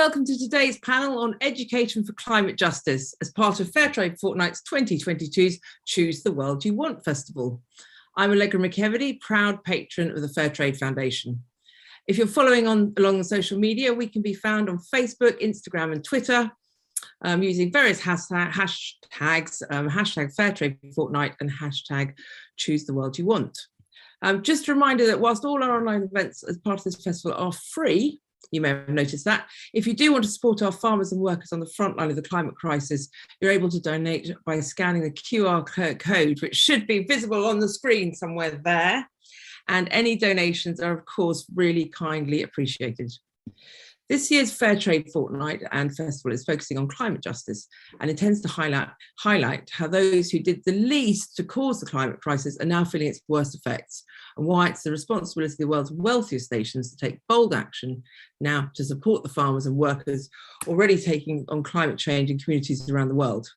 welcome to today's panel on education for climate justice as part of Fairtrade Fortnight's 2022's Choose the World You Want Festival. I'm Allegra McEvedy, proud patron of the Fairtrade Foundation. If you're following along on social media, we can be found on Facebook, Instagram and Twitter using various hashtags, hashtag Fairtrade Fortnight and hashtag Choose the World You Want. Just a reminder that whilst all our online events as part of this festival are free, you may have noticed that, if you do want to support our farmers and workers on the front line of the climate crisis, you're able to donate by scanning the QR code, which should be visible on the screen somewhere there. And any donations are, of course, really kindly appreciated. This year's Fairtrade Fortnight and Festival is focusing on climate justice and intends to highlight how those who did the least to cause the climate crisis are now feeling its worst effects, and why it's the responsibility of the world's wealthiest nations to take bold action now to support the farmers and workers already taking on climate change in communities around the world.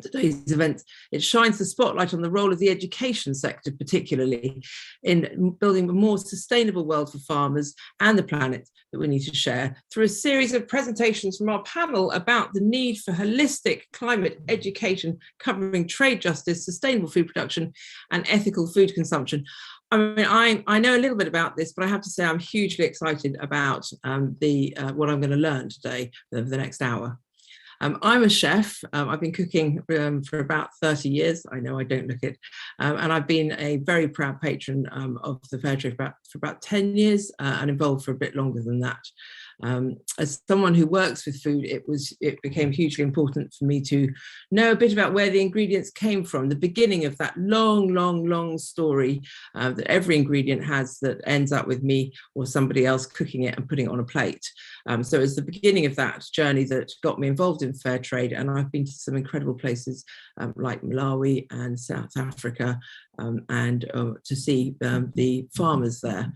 Today's event, it shines the spotlight on the role of the education sector, particularly in building a more sustainable world for farmers and the planet that we need to share through a series of presentations from our panel about the need for holistic climate education covering trade justice, sustainable food production and ethical food consumption. I mean, I know a little bit about this, but I have to say I'm hugely excited about what I'm going to learn today over the next hour. I'm a chef. I've been cooking for about 30 years. I know I don't look it. And I've been a very proud patron of the Fairtrade for about 10 years and involved for a bit longer than that. As someone who works with food, it became hugely important for me to know a bit about where the ingredients came from, the beginning of that long story that every ingredient has that ends up with me or somebody else cooking it and putting it on a plate. So it's the beginning of that journey that got me involved in Fairtrade, and I've been to some incredible places like Malawi and South Africa and to see the farmers there.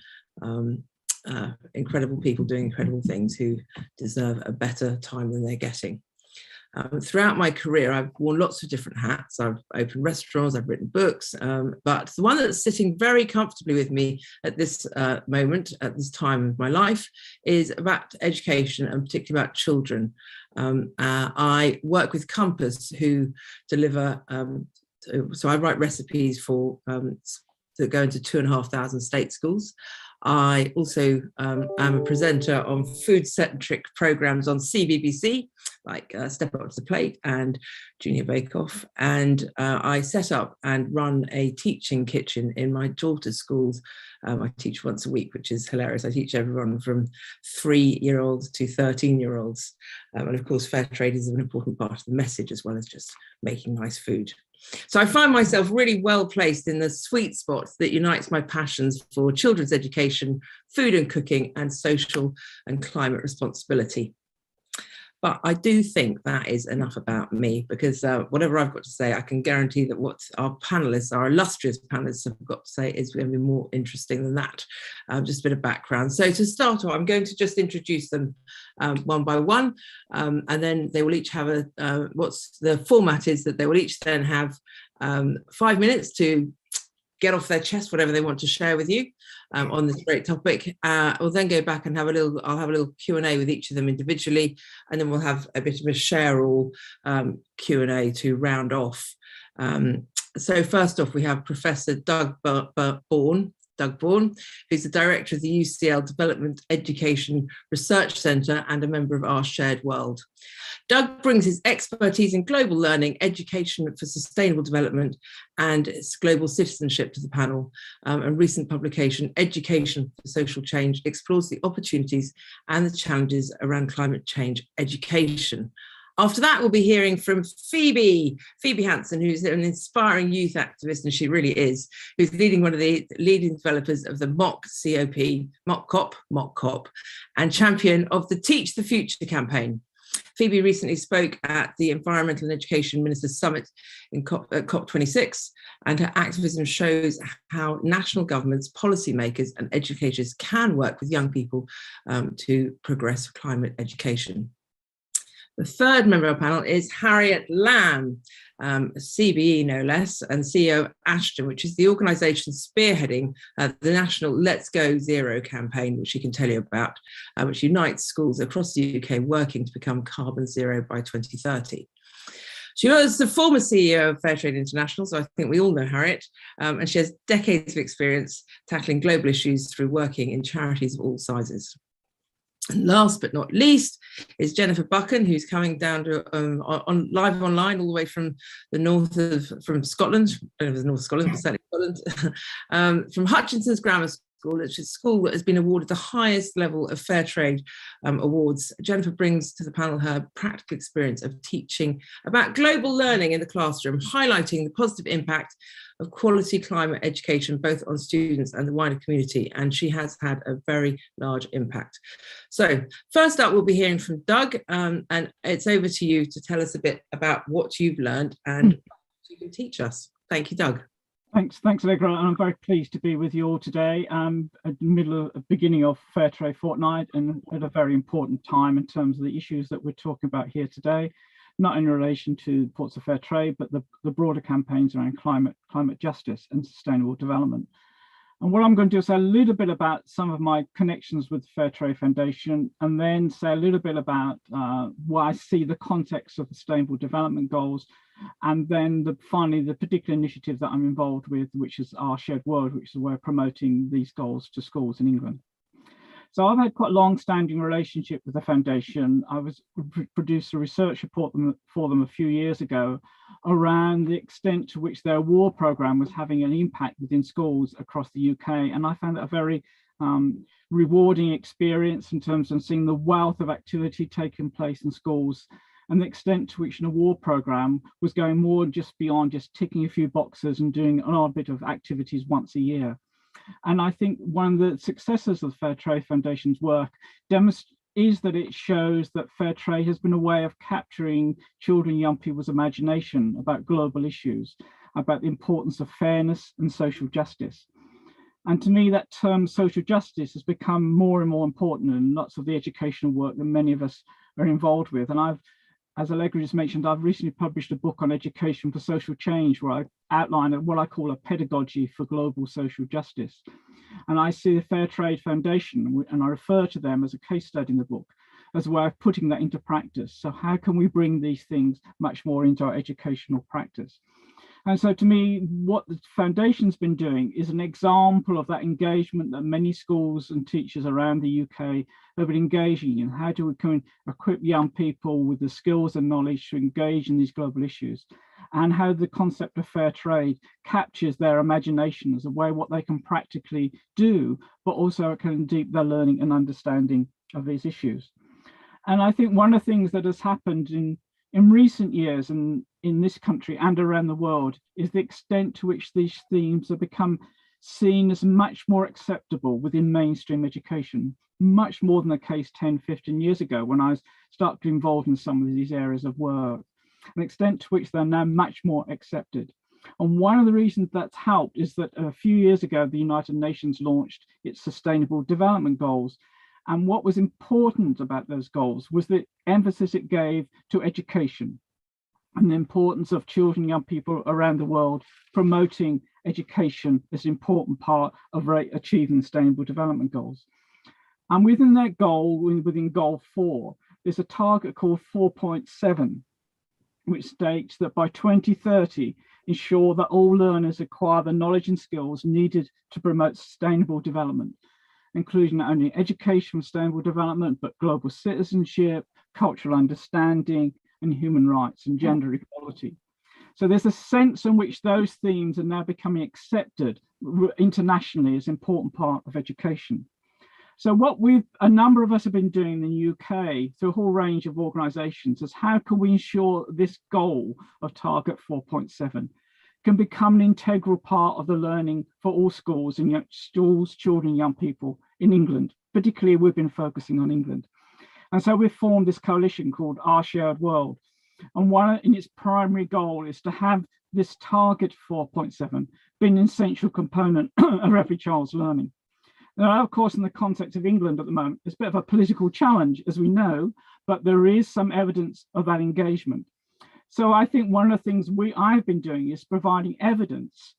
Incredible people doing incredible things who deserve a better time than they're getting. Throughout my career, I've worn lots of different hats. I've opened restaurants, I've written books, but the one that's sitting very comfortably with me at this moment, at this time of my life, is about education and particularly about children. I work with Compass, who deliver, so I write recipes for that go into 2,500 state schools. I also am a presenter on food-centric programs on CBBC, like Step Up to the Plate and Junior Bake Off. And I set up and run a teaching kitchen in my daughter's schools. I teach once a week, which is hilarious. I teach everyone from 3-year-olds to 13-year-olds. And of course, Fairtrade is an important part of the message, as well as just making nice food. So I find myself really well placed in the sweet spot that unites my passions for children's education, food and cooking, and social and climate responsibility. But I do think that is enough about me, because whatever I've got to say, I can guarantee that what our panelists, our illustrious panelists, have got to say is going to be more interesting than that. Just a bit of background. So to start off, I'm going to just introduce them one by one, and then they will each have what's the format is that they will each then have 5 minutes to get off their chest whatever they want to share with you on this great topic. We'll then go back and I'll have a little Q&A with each of them individually, and then we'll have a bit of a share-all Q&A to round off. So first off, we have Professor Doug Bourn, who's the director of the UCL Development Education Research Centre and a member of Our Shared World. Doug brings his expertise in global learning, education for sustainable development, and global citizenship to the panel. And recent publication, Education for Social Change, explores the opportunities and the challenges around climate change education. After that, we'll be hearing from Phoebe Hanson, who's an inspiring youth activist, and she really is, who's one of the leading developers of the mock COP, and champion of the Teach the Future campaign. Phoebe recently spoke at the Environmental and Education Ministers Summit in COP26, and her activism shows how national governments, policymakers and educators can work with young people to progress climate education. The third member of our panel is Harriet Lamb, CBE no less, and CEO of Ashden, which is the organisation spearheading the national Let's Go Zero campaign, which she can tell you about, which unites schools across the UK working to become carbon zero by 2030. She was the former CEO of Fairtrade International, so I think we all know Harriet, and she has decades of experience tackling global issues through working in charities of all sizes. And last but not least is Jennifer Buchan, who's coming down to live online all the way from the from Scotland, I don't know if it's North Scotland, but certainly Scotland, from Hutchesons Grammar School, which is a school that has been awarded the highest level of Fairtrade awards. Jennifer brings to the panel her practical experience of teaching about global learning in the classroom, highlighting the positive impact of quality climate education, both on students and the wider community, and she has had a very large impact. So first up, we'll be hearing from Doug, and it's over to you to tell us a bit about what you've learned and what you can teach us. Thank you, Doug. Thanks, Allegra. And I'm very pleased to be with you all today at the beginning of Fairtrade Fortnight, and at a very important time in terms of the issues that we're talking about here today, not in relation to Ports of Fair Trade, but the broader campaigns around climate justice and sustainable development. And what I'm going to do is say a little bit about some of my connections with the Fairtrade Foundation, and then say a little bit about why I see the context of the Sustainable Development Goals, and then finally the particular initiative that I'm involved with, which is Our Shared World, which is a way of promoting these goals to schools in England. So I've had quite a long-standing relationship with the foundation. I produced a research report for them a few years ago around the extent to which their award programme was having an impact within schools across the UK. And I found that a very rewarding experience in terms of seeing the wealth of activity taking place in schools, and the extent to which an award programme was going more just beyond just ticking a few boxes and doing an odd bit of activities once a year. And I think one of the successes of the Fairtrade Foundation's work is that it shows that Fairtrade has been a way of capturing children and young people's imagination about global issues, about the importance of fairness and social justice. And to me, that term social justice has become more and more important in lots of the educational work that many of us are involved with. And as Allegra just mentioned, I've recently published a book on education for social change, where I outline what I call a pedagogy for global social justice. And I see the Fairtrade Foundation, and I refer to them as a case study in the book, as a way of putting that into practice. So how can we bring these things much more into our educational practice? And so to me, what the foundation's been doing is an example of that engagement that many schools and teachers around the UK have been engaging in. How do we equip young people with the skills and knowledge to engage in these global issues? And how the concept of fair trade captures their imagination as a way what they can practically do, but also can deepen their learning and understanding of these issues. And I think one of the things that has happened in recent years and in this country and around the world is the extent to which these themes have become seen as much more acceptable within mainstream education, much more than the case 10, 15 years ago when I started involved in some of these areas of work, an extent to which they're now much more accepted. And one of the reasons that's helped is that a few years ago, the United Nations launched its Sustainable Development Goals. And what was important about those goals was the emphasis it gave to education and the importance of children and young people around the world promoting education as an important part of achieving Sustainable Development Goals. And within that goal, within Goal 4, there's a target called 4.7, which states that by 2030, ensure that all learners acquire the knowledge and skills needed to promote sustainable development, including not only education for sustainable development, but global citizenship, cultural understanding, and human rights and gender equality. So there's a sense in which those themes are now becoming accepted internationally as an important part of education. So what a number of us have been doing in the UK through a whole range of organisations is how can we ensure this goal of target 4.7 can become an integral part of the learning for all schools and schools, children, young people in England. Particularly, we've been focusing on England. And so we've formed this coalition called Our Shared World. And one in its primary goal is to have this target 4.7 be an essential component of every child's learning. Now, of course, in the context of England at the moment, it's a bit of a political challenge, as we know, but there is some evidence of that engagement. So I think one of the things I've been doing is providing evidence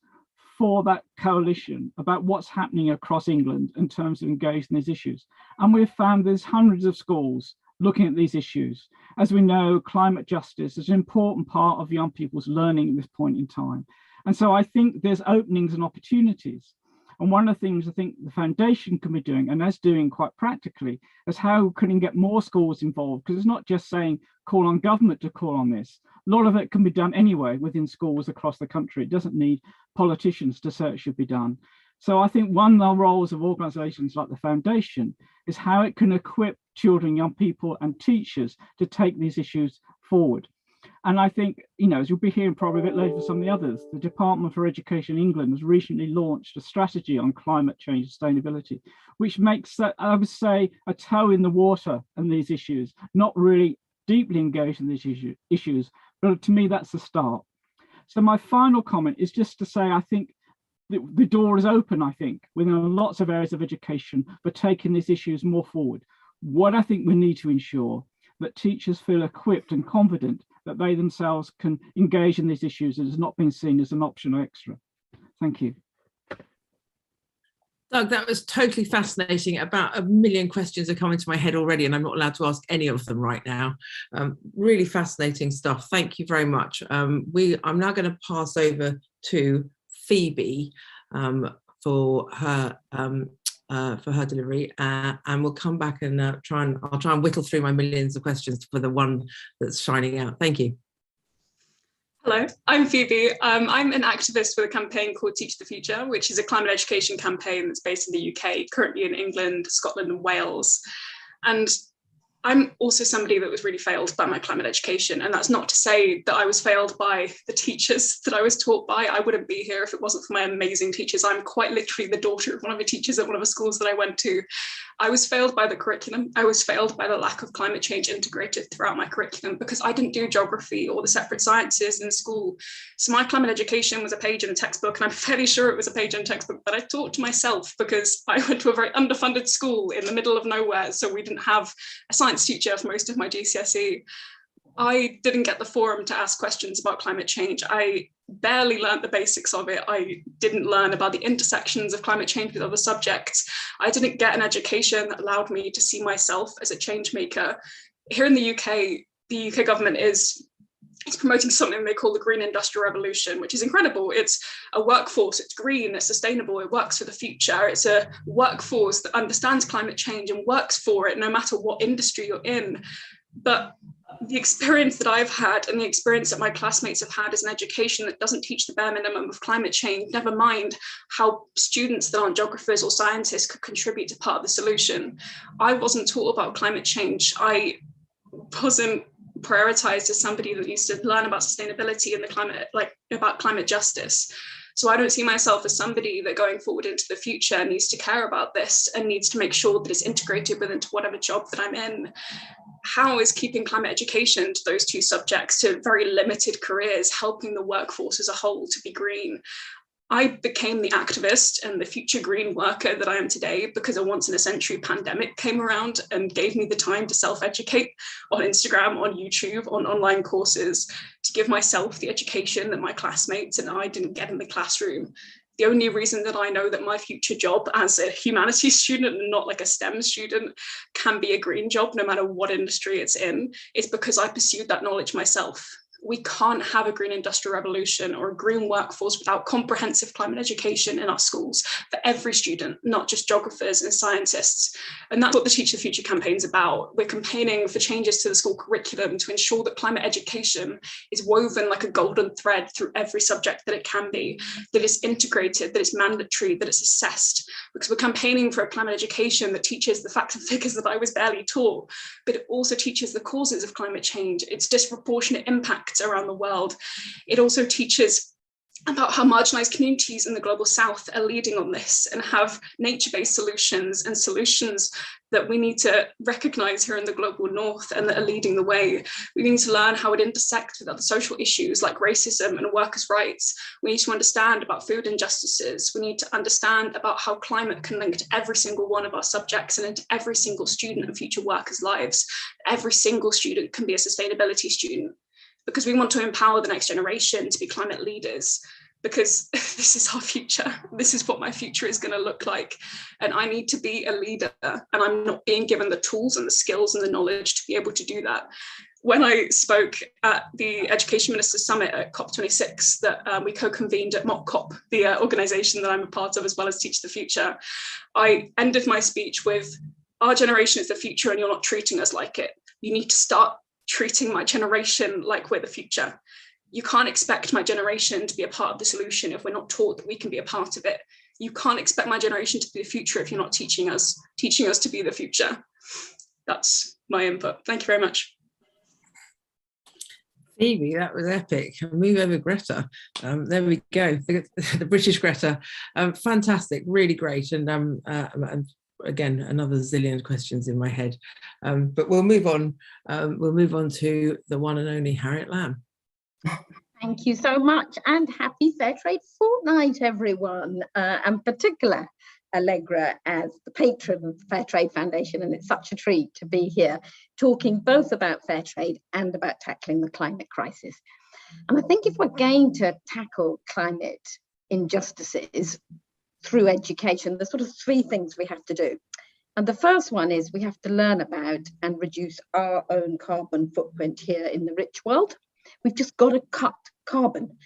for that coalition about what's happening across England in terms of engaging in these issues. And we've found there's hundreds of schools looking at these issues. As we know, climate justice is an important part of young people's learning at this point in time. And so I think there's openings and opportunities. And one of the things I think the foundation can be doing, and is doing quite practically, is how can we get more schools involved? Because it's not just saying call on government to call on this. A lot of it can be done anyway within schools across the country. It doesn't need politicians to say it should be done. So I think one of the roles of organisations like the foundation is how it can equip children, young people and teachers to take these issues forward. And I think, you know, as you'll be hearing probably a bit later from some of the others, the Department for Education in England has recently launched a strategy on climate change sustainability, which makes, I would say, a toe in the water on these issues, not really deeply engaged in these issues, but to me, that's the start. So my final comment is just to say, I think the door is open, I think, within lots of areas of education for taking these issues more forward. What I think we need to ensure that teachers feel equipped and confident that they themselves can engage in these issues and is not being seen as an option or extra. Thank you. Doug, that was totally fascinating. About a million questions are coming to my head already, and I'm not allowed to ask any of them right now. Really fascinating stuff. Thank you very much. I'm now going to pass over to Phoebe for her delivery, and we'll come back and I'll try and whittle through my millions of questions for the one that's shining out. Thank you. Hello, I'm Phoebe. I'm an activist with a campaign called Teach the Future, which is a climate education campaign that's based in the UK, currently in England, Scotland and Wales. And I'm also somebody that was really failed by my climate education. And that's not to say that I was failed by the teachers that I was taught by. I wouldn't be here if it wasn't for my amazing teachers. I'm quite literally the daughter of one of the teachers at one of the schools that I went to. I was failed by the curriculum. I was failed by the lack of climate change integrated throughout my curriculum because I didn't do geography or the separate sciences in school. So my climate education was a page in a textbook, and I'm fairly sure it was a page in a textbook that I taught to myself because I went to a very underfunded school in the middle of nowhere. So we didn't have a science teacher for most of my GCSE. I didn't get the forum to ask questions about climate change. I barely learned the basics of it. I didn't learn about the intersections of climate change with other subjects. I didn't get an education that allowed me to see myself as a change maker. Here in the UK government is promoting something they call the Green Industrial Revolution, which is incredible. It's a workforce, it's green, it's sustainable, it works for the future. It's a workforce that understands climate change and works for it no matter what industry you're in. But the experience that I've had and the experience that my classmates have had is an education that doesn't teach the bare minimum of climate change, never mind how students that aren't geographers or scientists could contribute to part of the solution. I wasn't taught about climate change. I wasn't prioritized as somebody that used to learn about sustainability and the climate, like about climate justice. So I don't see myself as somebody that going forward into the future needs to care about this and needs to make sure that it's integrated within whatever job that I'm in. How is keeping climate education to those two subjects to very limited careers helping the workforce as a whole to be green? I became the activist and the future green worker that I am today because a once-in-a-century pandemic came around and gave me the time to self-educate on Instagram, on YouTube, on online courses, to give myself the education that my classmates and I didn't get in the classroom. The only reason that I know that my future job as a humanities student and not like a STEM student can be a green job, no matter what industry it's in, is because I pursued that knowledge myself. We can't have a green industrial revolution or a green workforce without comprehensive climate education in our schools for every student, not just geographers and scientists. And that's what the Teach the Future campaign is about. We're campaigning for changes to the school curriculum to ensure that climate education is woven like a golden thread through every subject that it can be, that it's integrated, that it's mandatory, that it's assessed. Because we're campaigning for a climate education that teaches the facts and figures that I was barely taught, but it also teaches the causes of climate change, its disproportionate impact around the world. It also teaches about how marginalised communities in the global south are leading on this and have nature-based solutions and solutions that we need to recognise here in the global north and that are leading the way. We need to learn how it intersects with other social issues like racism and workers' rights. We need to understand about food injustices. We need to understand about how climate can link to every single one of our subjects and into every single student and future workers' lives. Every single student can be a sustainability student, because we want to empower the next generation to be climate leaders, because this is our future. This is what my future is going to look like. And I need to be a leader, and I'm not being given the tools and the skills and the knowledge to be able to do that. When I spoke at the Education Ministers Summit at COP26 that we co-convened at MockCop, the organisation that I'm a part of, as well as Teach the Future, I ended my speech with, our generation is the future and you're not treating us like it. You need to start treating my generation like we're the future. You can't expect my generation to be a part of the solution if we're not taught that we can be a part of it. You can't expect my generation to be the future if you're not teaching us to be the future. That's my input. Thank you very much. Phoebe, that was epic. Move over Greta. There we go. The British Greta. Fantastic, really great. And again, another zillion questions in my head. But we'll move on. We'll move on to the one and only Harriet Lamb. Thank you so much, and happy Fairtrade Fortnight, everyone, and particular Allegra as the patron of the Fairtrade Foundation, and it's such a treat to be here talking both about fair trade and about tackling the climate crisis. And I think if we're going to tackle climate injustices through education, there's sort of three things we have to do. And the first one is we have to learn about and reduce our own carbon footprint here in the rich world. We've just got to cut carbon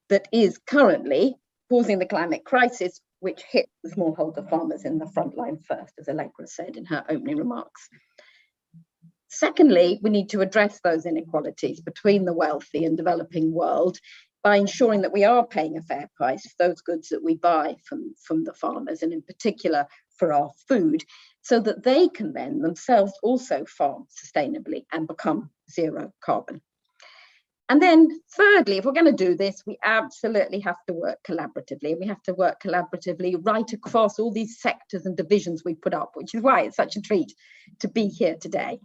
that is currently causing the climate crisis, which hit the smallholder farmers in the front line first, as Allegra said in her opening remarks. Secondly, we need to address those inequalities between the wealthy and developing world by ensuring that we are paying a fair price for those goods that we buy from the farmers, and in particular for our food, so that they can then themselves also farm sustainably and become zero carbon. And then thirdly, if we're going to do this, we absolutely have to work collaboratively. We have to work collaboratively right across all these sectors and divisions we put up, which is why it's such a treat to be here today.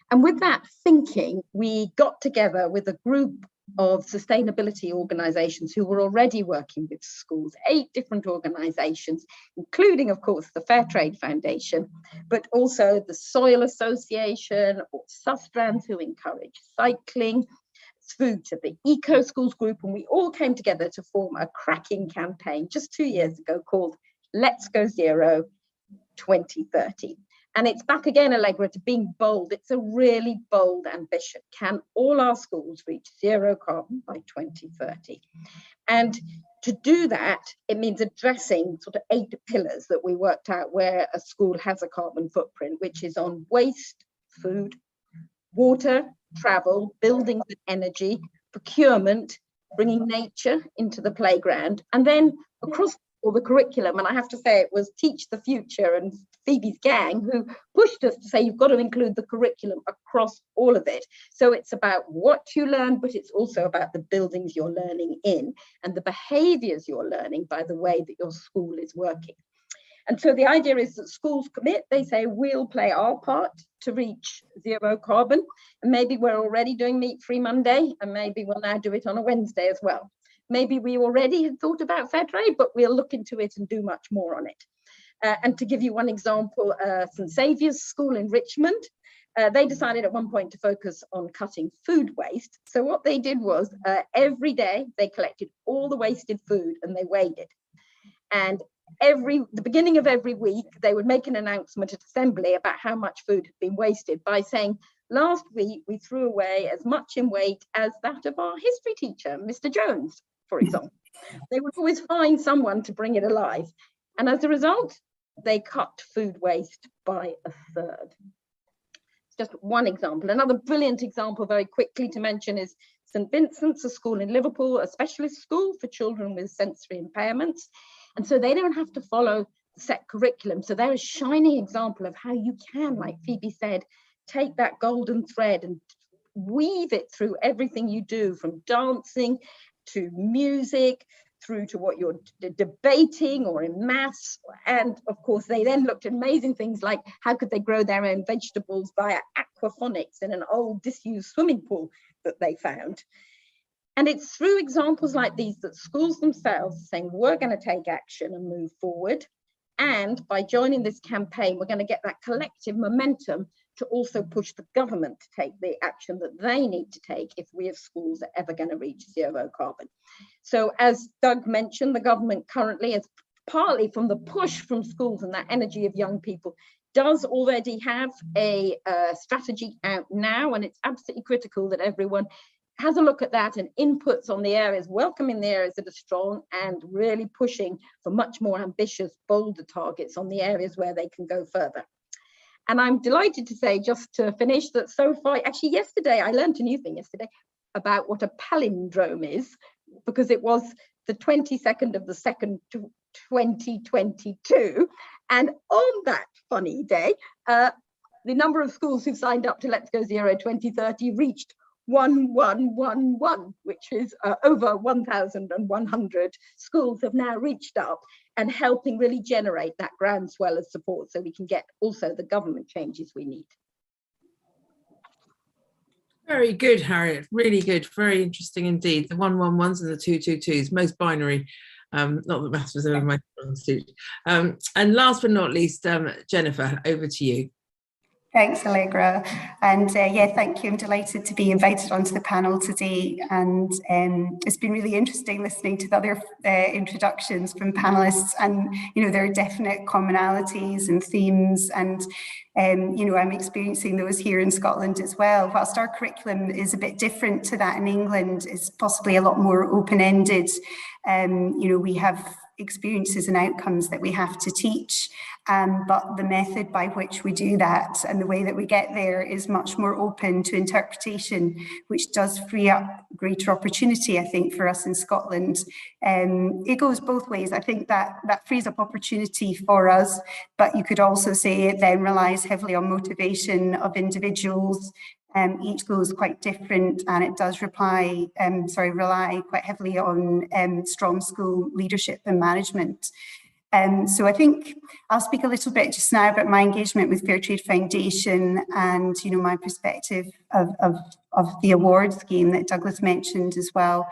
And with that thinking, we got together with a group of sustainability organisations who were already working with schools, 8 different organisations, including, of course, the Fairtrade Foundation, but also the Soil Association or Sustrans, who encourage cycling, through to the Eco Schools group, and we all came together to form a cracking campaign just 2 years ago called Let's Go Zero 2030. And it's back again, Allegra, to being bold. It's a really bold ambition. Can all our schools reach zero carbon by 2030? And to do that, it means addressing sort of 8 pillars that we worked out where a school has a carbon footprint, which is on waste, food, water, travel, buildings and energy, procurement, bringing nature into the playground, and then across all the curriculum. And I have to say it was Teach the Future and Phoebe's gang who pushed us to say you've got to include the curriculum across all of it. So it's about what you learn, but it's also about the buildings you're learning in and the behaviours you're learning by the way that your school is working. And so the idea is that schools commit, they say we'll play our part to reach zero carbon. And maybe we're already doing Meat-Free Monday, and maybe we'll now do it on a Wednesday as well. Maybe we already had thought about fair trade, but we'll look into it and do much more on it. And to give you one example, St. Saviour's School in Richmond, they decided at one point to focus on cutting food waste. So what they did was every day they collected all the wasted food and they weighed it. And the beginning of every week, they would make an announcement at assembly about how much food had been wasted by saying, last week we threw away as much in weight as that of our history teacher, Mr. Jones, for example. They would always find someone to bring it alive. And as a result, they cut food waste by a third. It's just one example. Another brilliant example, very quickly to mention, is St. Vincent's, a school in Liverpool, a specialist school for children with sensory impairments. And so they don't have to follow the set curriculum. So they're a shining example of how you can, like Phoebe said, take that golden thread and weave it through everything you do, from dancing to music through to what you're debating or in maths. And of course, they then looked at amazing things like how could they grow their own vegetables via aquaponics in an old disused swimming pool that they found. And it's through examples like these that schools themselves are saying, we're going to take action and move forward. And by joining this campaign, we're going to get that collective momentum to also push the government to take the action that they need to take if we as schools are ever going to reach zero carbon. So as Doug mentioned, the government currently is partly from the push from schools and that energy of young people does already have a strategy out now, and it's absolutely critical that everyone has a look at that and inputs on the areas, welcoming the areas that are strong and really pushing for much more ambitious, bolder targets on the areas where they can go further. And I'm delighted to say, just to finish, that so far, actually yesterday, I learned a new thing yesterday about what a palindrome is, because it was the 22nd of the 2nd, 2022. And on that funny day, the number of schools who signed up to Let's Go Zero 2030 reached 1111, which is over 1,100 schools have now reached up and helping really generate that groundswell of support so we can get also the government changes we need. Very good, Harriet, really good, very interesting indeed. The 111s and the 222s, most binary. Not that maths was ever my suit. And last but not least, Jennifer, over to you. Thanks, Allegra. And yeah, thank you. I'm delighted to be invited onto the panel today. And it's been really interesting listening to the other introductions from panelists. And, you know, there are definite commonalities and themes. And, you know, I'm experiencing those here in Scotland as well. Whilst our curriculum is a bit different to that in England, it's possibly a lot more open-ended. You know, we have experiences and outcomes that we have to teach, but the method by which we do that and the way that we get there is much more open to interpretation, which does free up greater opportunity, I think, for us in Scotland. It goes both ways. I think that frees up opportunity for us, but you could also say it then relies heavily on motivation of individuals. Each school is quite different, and it does rely quite heavily on strong school leadership and management. So I think I'll speak a little bit just now about my engagement with Fairtrade Foundation and, you know, my perspective of the award scheme that Douglas mentioned as well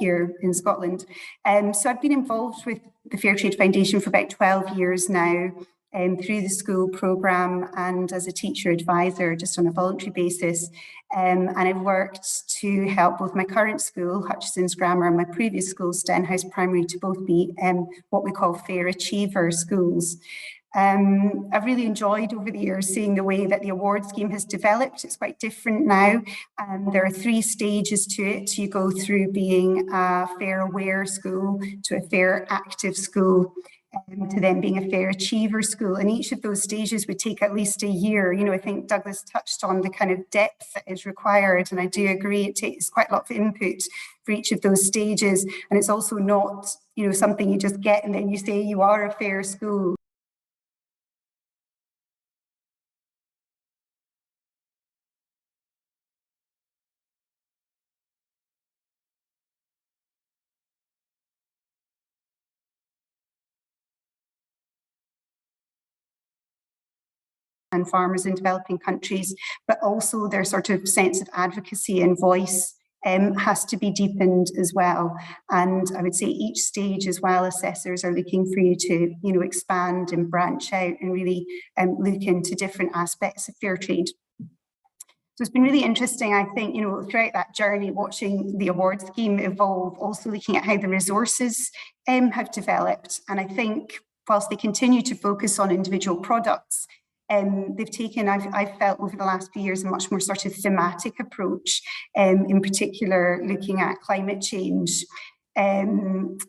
here in Scotland. So I've been involved with the Fairtrade Foundation for about 12 years now. Through the school programme and as a teacher advisor, just on a voluntary basis. And I've worked to help both my current school, Hutchesons Grammar, and my previous school, Stenhouse Primary, to both be what we call fair achiever schools. I've really enjoyed over the years seeing the way that the award scheme has developed. It's quite different now. There are 3 stages to it. You go through being a fair aware school to a fair active school, to then being a fair achiever school. And each of those stages would take at least a year. You know, I think Douglas touched on the kind of depth that is required, and I do agree it takes quite a lot of input for each of those stages. And it's also not, you know, something you just get and then you say you are a fair school. And farmers in developing countries, but also their sort of sense of advocacy and voice has to be deepened as well. And I would say each stage as well, assessors are looking for you to, you know, expand and branch out and really look into different aspects of fair trade. So it's been really interesting, I think, you know, throughout that journey, watching the award scheme evolve, also looking at how the resources have developed. And I think whilst they continue to focus on individual products, they've taken, I've felt over the last few years, a much more sort of thematic approach, in particular looking at climate change. And,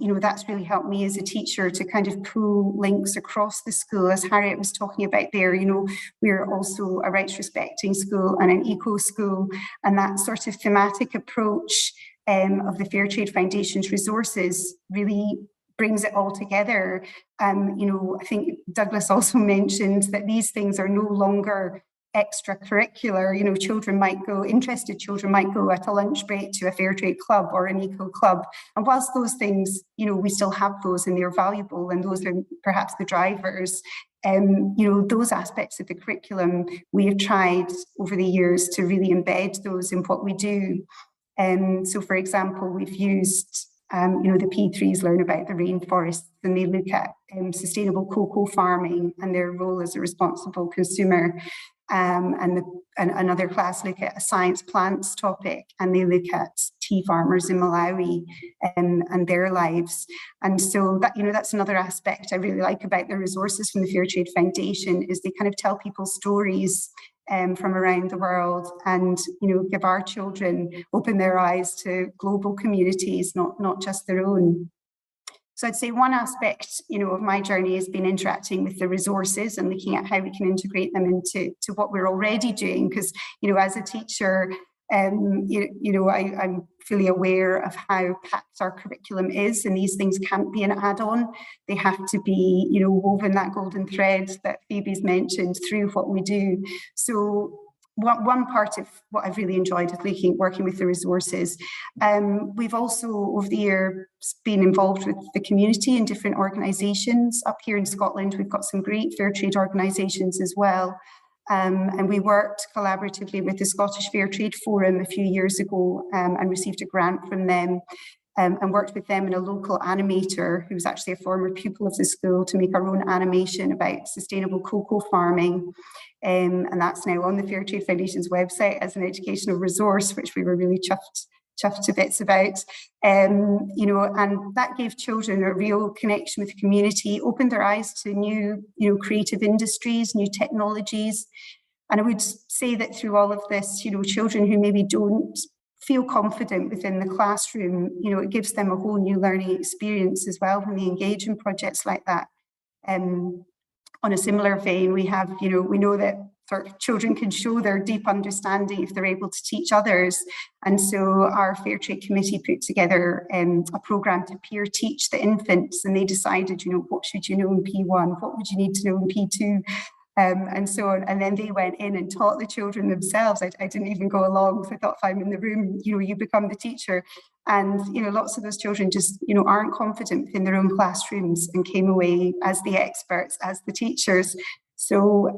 you know, that's really helped me as a teacher to kind of pull links across the school. As Harriet was talking about there, you know, we're also a rights respecting school and an eco school, and that sort of thematic approach of the Fairtrade Foundation's resources really brings it all together. You know, I think Douglas also mentioned that these things are no longer extracurricular, you know, interested children might go at a lunch break to a Fairtrade club or an eco club. And whilst those things, you know, we still have those and they're valuable and those are perhaps the drivers, you know, those aspects of the curriculum, we have tried over the years to really embed those in what we do. So for example, we've used, you know, the P3s learn about the rainforests and they look at sustainable cocoa farming and their role as a responsible consumer. And another class look at a science plants topic and they look at tea farmers in Malawi and their lives. And so that, you know, that's another aspect I really like about the resources from the Fairtrade Foundation is they kind of tell people stories from around the world and, you know, give our children, open their eyes to global communities, not just their own. So I'd say one aspect, you know, of my journey has been interacting with the resources and looking at how we can integrate them into what we're already doing. Because, you know, as a teacher, you know, I'm fully aware of how packed our curriculum is, and these things can't be an add-on. They have to be, you know, woven that golden thread that Phoebe's mentioned through what we do. So one part of what I've really enjoyed is working with the resources. We've also over the year been involved with the community in different organisations. Up here in Scotland, we've got some great Fairtrade organisations as well. And we worked collaboratively with the Scottish Fairtrade Forum a few years ago and received a grant from them and worked with them and a local animator who was actually a former pupil of the school to make our own animation about sustainable cocoa farming. And that's now on the Fairtrade Foundation's website as an educational resource, which we were really chuffed to bits about. You know, and that gave children a real connection with the community, opened their eyes to new, you know, creative industries, new technologies. And I would say that through all of this, you know, children who maybe don't feel confident within the classroom, you know, it gives them a whole new learning experience as well when they engage in projects like that. On a similar vein, we have, you know, we know that sort of children can show their deep understanding if they're able to teach others. And so our Fairtrade committee put together a programme to peer teach the infants, and they decided, you know, what should you know in P1, what would you need to know in P2, and so on. And then they went in and taught the children themselves. I didn't even go along because I thought if I'm in the room, you know, you become the teacher. And, you know, lots of those children just, you know, aren't confident in their own classrooms and came away as the experts, as the teachers. So,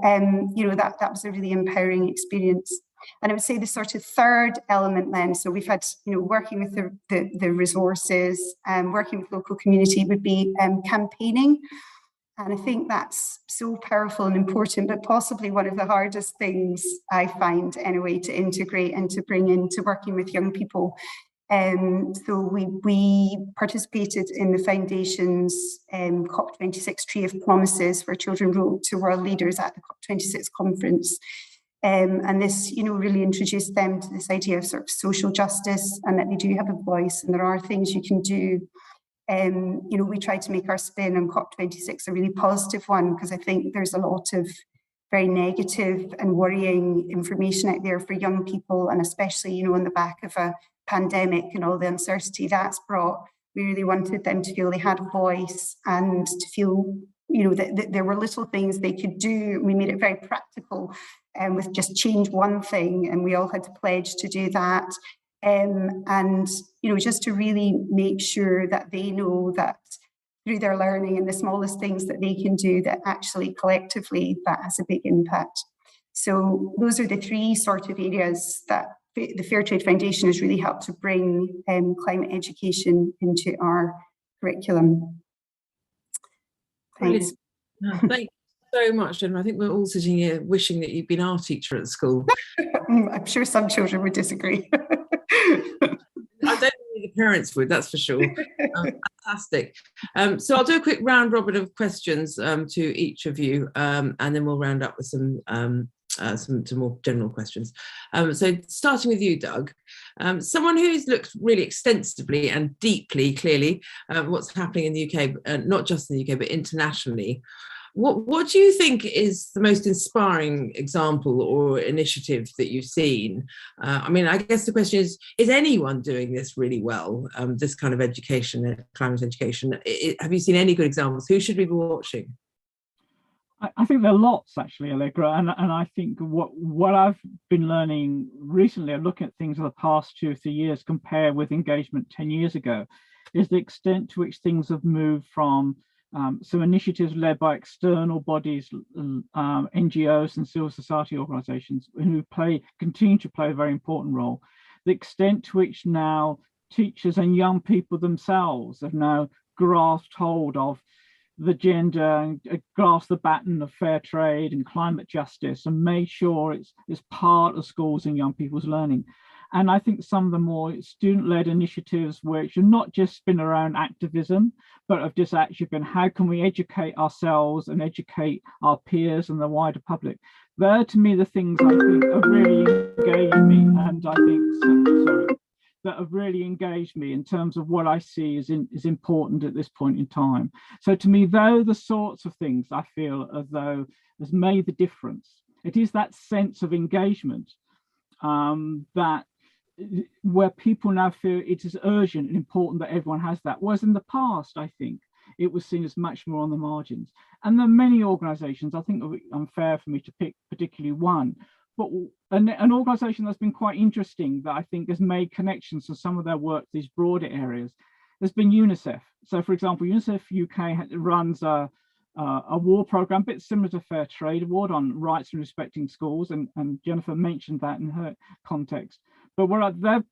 you know, that was a really empowering experience. And I would say the sort of third element then, so we've had, you know, working with the resources and working with local community would be campaigning. And I think that's so powerful and important, but possibly one of the hardest things I find anyway to integrate and to bring into working with young people. So we participated in the Foundation's COP26 Tree of Promises, where children wrote to world leaders at the COP26 conference. And this, you know, really introduced them to this idea of sort of social justice and that they do have a voice and there are things you can do. You know, we tried to make our spin on COP26 a really positive one because I think there's a lot of very negative and worrying information out there for young people, and especially, you know, on the back of a pandemic and all the uncertainty that's brought. We really wanted them to feel they had a voice and to feel, you know, that there were little things they could do. We made it very practical with just change one thing, and we all had to pledge to do that. And, you know, just to really make sure that they know that through their learning and the smallest things that they can do, that actually collectively that has a big impact. So those are the three sort of areas that the Fairtrade Foundation has really helped to bring climate education into our curriculum. Thanks. Thank you so much, and I think we're all sitting here wishing that you'd been our teacher at school. I'm sure some children would disagree. I don't think the parents would, that's for sure. Fantastic. So I'll do a quick round robin of questions to each of you, and then we'll round up with some more general questions. So starting with you, Doug, someone who's looked really extensively and deeply, clearly, what's happening in the UK, not just in the UK, but internationally. What do you think is the most inspiring example or initiative that you've seen? I mean, I guess the question is anyone doing this really well, this kind of education, climate education? Have you seen any good examples? Who should we be watching? I think there are lots actually, Allegra, and I think what I've been learning recently, I'm looking at things in the past 2 or 3 years compared with engagement 10 years ago, is the extent to which things have moved from some initiatives led by external bodies, NGOs and civil society organisations who continue to play a very important role. The extent to which now teachers and young people themselves have now grasped hold of the gender and grasped the baton of fair trade and climate justice and made sure it's part of schools and young people's learning. And I think some of the more student-led initiatives, which have not just been around activism, but have just actually been how can we educate ourselves and educate our peers and the wider public. They're, to me, the things I think have really engaged me, and I think, that have really engaged me in terms of what I see is important at this point in time. So to me, they're the sorts of things I feel as though has made the difference. It is that sense of engagement that where people now feel it is urgent and important that everyone has that. Whereas in the past, I think it was seen as much more on the margins. And there are many organisations, I think it would be unfair for me to pick particularly one, but an organisation that's been quite interesting that I think has made connections to some of their work, these broader areas, has been UNICEF. So for example, UNICEF UK runs a war programme, a bit similar to Fair Trade Award on rights and respecting schools, and Jennifer mentioned that in her context. But they've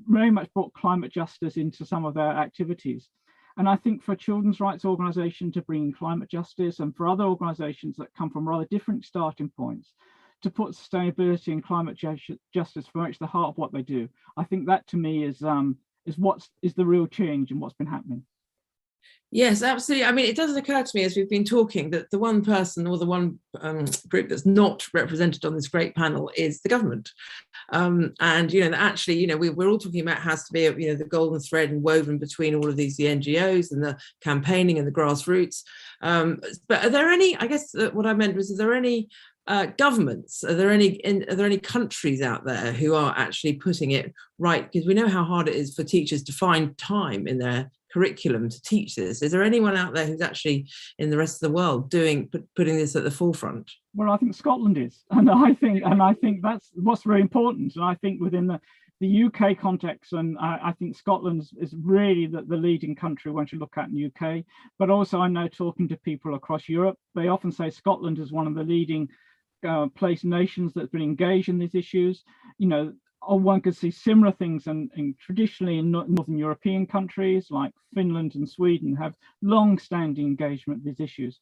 very much brought climate justice into some of their activities. And I think for a children's rights organisation to bring in climate justice, and for other organisations that come from rather different starting points, to put sustainability and climate justice very much the heart of what they do, I think that to me is the real change in what's been happening. Yes, absolutely. I mean, it doesn't occur to me as we've been talking that the one person or the one group that's not represented on this great panel is the government. And, actually, we're all talking about has to be, the golden thread and woven between all of the NGOs and the campaigning and the grassroots. But are there any, I guess what I meant was, are there any governments, are there any countries out there who are actually putting it right? Because we know how hard it is for teachers to find time in their curriculum to teach this. Is there anyone out there who's actually in the rest of the world putting this at the forefront? Well, I think Scotland is, and I think that's what's very important. And I think within the UK context, and I think Scotland is really the leading country once you look at in the UK. But also, I know talking to people across Europe, they often say Scotland is one of the leading nations that's been engaged in these issues. One could see similar things in traditionally in Northern European countries like Finland and Sweden have long-standing engagement with these issues.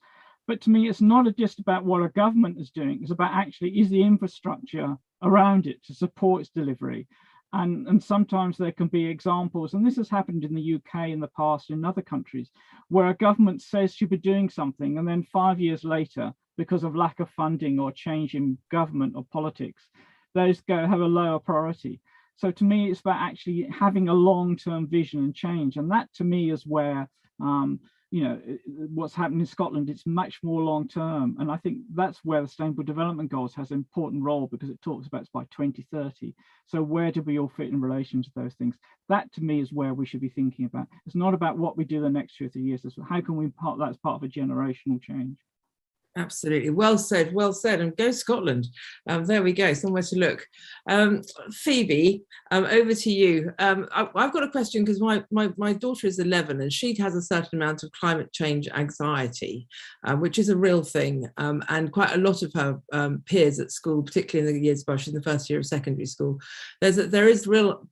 But to me, it's not just about what a government is doing, it's about actually is the infrastructure around it to support its delivery. And sometimes there can be examples, and this has happened in the UK in the past, in other countries, where a government says she'll be doing something, and then 5 years later, because of lack of funding or change in government or politics, those have a lower priority. So to me, it's about actually having a long-term vision and change. And that to me is where, what's happening in Scotland, it's much more long-term. And I think that's where the Sustainable Development Goals has an important role, because it talks about it's by 2030. So where do we all fit in relation to those things? That to me is where we should be thinking about. It's not about what we do the next 2 or 3 years. It's how can we that as part of a generational change. Absolutely. Well said. And go Scotland. There we go. Somewhere to look. Phoebe, over to you. I've got a question because my daughter is 11 and she has a certain amount of climate change anxiety, which is a real thing. And quite a lot of her peers at school, particularly in the years she's in the first year of secondary school, there is real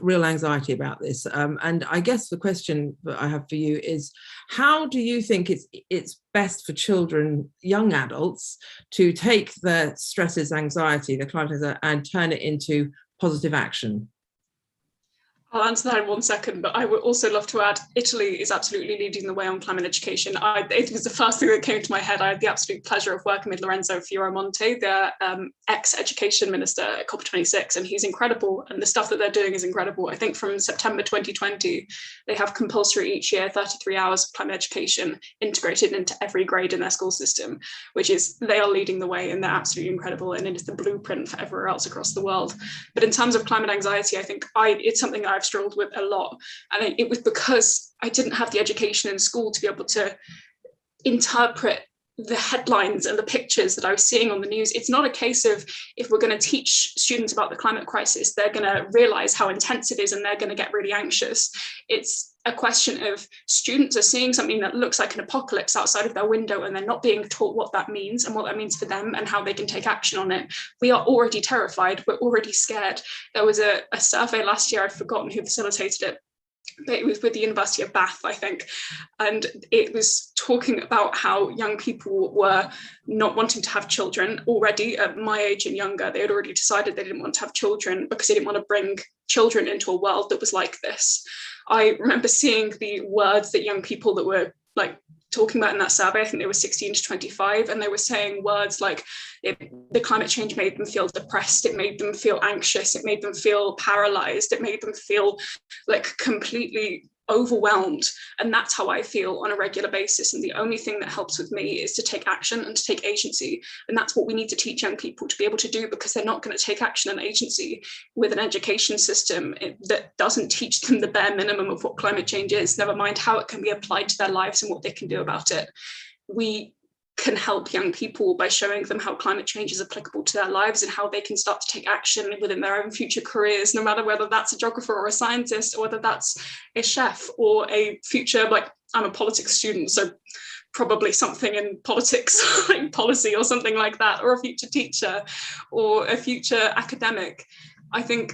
anxiety about this. And I guess the question that I have for you is, how do you think it's best for children, young adults, to take their stresses, anxiety, the climate anxiety, and turn it into positive action? I'll answer that in 1 second, but I would also love to add, Italy is absolutely leading the way on climate education. It was the first thing that came to my head. I had the absolute pleasure of working with Lorenzo Fioramonte, their ex-education minister at COP26, and he's incredible, and the stuff that they're doing is incredible. I think from September 2020, they have compulsory each year 33 hours of climate education integrated into every grade in their school system, which is, they are leading the way, and they're absolutely incredible, and it is the blueprint for everywhere else across the world. But in terms of climate anxiety, I think it's something I've struggled with a lot, and it was because I didn't have the education in school to be able to interpret the headlines and the pictures that I was seeing on the news, it's not a case of if we're going to teach students about the climate crisis, they're going to realize how intense it is and they're going to get really anxious. It's a question of students are seeing something that looks like an apocalypse outside of their window and they're not being taught what that means and what that means for them and how they can take action on it. We are already terrified. We're already scared. There was a survey last year, I've forgotten who facilitated it, but it was with the University of Bath, I think, and it was talking about how young people were not wanting to have children already at my age and younger. They had already decided they didn't want to have children because they didn't want to bring children into a world that was like this. I remember seeing the words that young people that were like talking about in that survey, I think they were 16 to 25, and they were saying words like the climate change made them feel depressed, it made them feel anxious, it made them feel paralyzed, it made them feel like completely overwhelmed. And that's how I feel on a regular basis. And the only thing that helps with me is to take action and to take agency. And that's what we need to teach young people to be able to do, because they're not going to take action and agency with an education system that doesn't teach them the bare minimum of what climate change is, never mind how it can be applied to their lives and what they can do about it. We can help young people by showing them how climate change is applicable to their lives and how they can start to take action within their own future careers, no matter whether that's a geographer or a scientist, or whether that's a chef or a future, like I'm a politics student, so probably something in politics, like policy or something like that, or a future teacher or a future academic. I think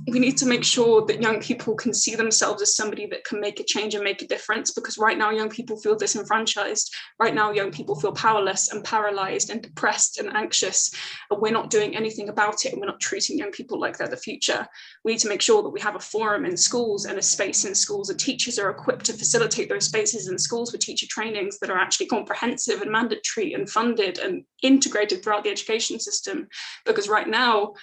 we need to make sure that young people can see themselves as somebody that can make a change and make a difference, because right now young people feel disenfranchised. Right now young people feel powerless and paralyzed and depressed and anxious, and we're not doing anything about it, and we're not treating young people like they're the future. We need to make sure that we have a forum in schools and a space in schools, and teachers are equipped to facilitate those spaces in schools with teacher trainings that are actually comprehensive and mandatory and funded and integrated throughout the education system. Because right now,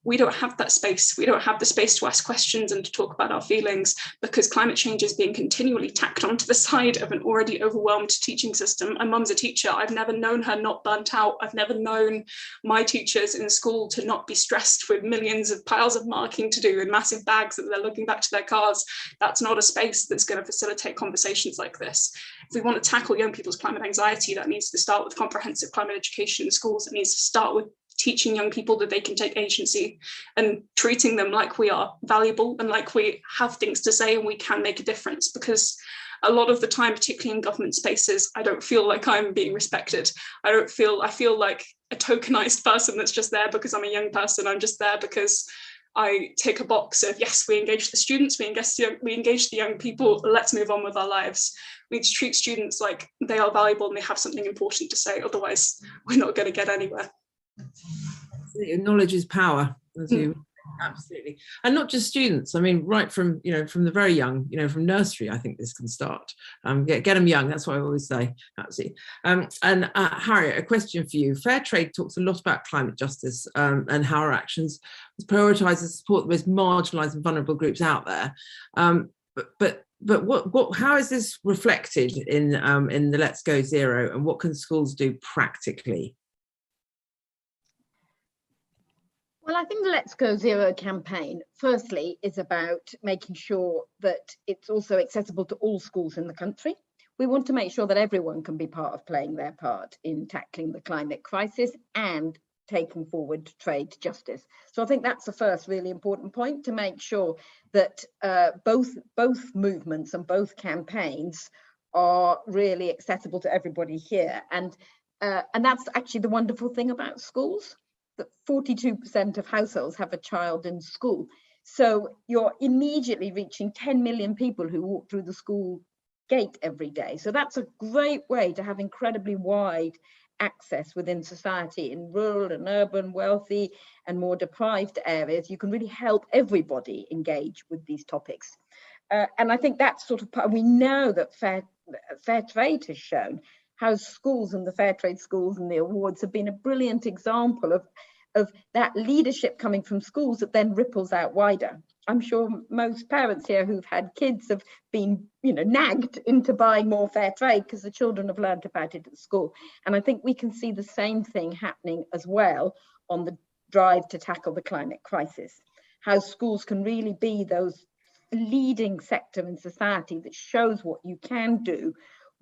we don't have that space. We don't have the space to ask questions and to talk about our feelings, because climate change is being continually tacked onto the side of an already overwhelmed teaching system. My mum's a teacher. I've never known her not burnt out. I've never known my teachers in school to not be stressed with millions of piles of marking to do and massive bags that they're looking back to their cars. That's not a space that's going to facilitate conversations like this. If we want to tackle young people's climate anxiety, that needs to start with comprehensive climate education in schools. It needs to start with teaching young people that they can take agency and treating them like we are valuable and like we have things to say and we can make a difference. Because a lot of the time, particularly in government spaces, I don't feel like I'm being respected. I feel like a tokenized person that's just there because I'm a young person. I'm just there because I take a box of, yes, we engage the students, we engage the young people, let's move on with our lives. We need to treat students like they are valuable and they have something important to say, otherwise we're not going to get anywhere. Knowledge is power, as you absolutely, and not just students. I mean, right from from the very young, from nursery, I think this can start. Get them young. That's what I always say. Absolutely. And Harriet, a question for you. Fairtrade talks a lot about climate justice and how our actions prioritise and support the most marginalised and vulnerable groups out there. But what? How is this reflected in the Let's Go Zero, and what can schools do practically? Well, I think the Let's Go Zero campaign, firstly, is about making sure that it's also accessible to all schools in the country. We want to make sure that everyone can be part of playing their part in tackling the climate crisis and taking forward trade justice. So I think that's the first really important point, to make sure that both movements and both campaigns are really accessible to everybody here. And that's actually the wonderful thing about schools, that 42% of households have a child in school. So you're immediately reaching 10 million people who walk through the school gate every day. So that's a great way to have incredibly wide access within society in rural and urban, wealthy and more deprived areas. You can really help everybody engage with these topics. And I think that's sort of part. We know that fair trade has shown how schools and the Fairtrade schools and the awards have been a brilliant example of that leadership coming from schools that then ripples out wider. I'm sure most parents here who've had kids have been, nagged into buying more fair trade because the children have learned about it at school. And I think we can see the same thing happening as well on the drive to tackle the climate crisis. How schools can really be those leading sector in society that shows what you can do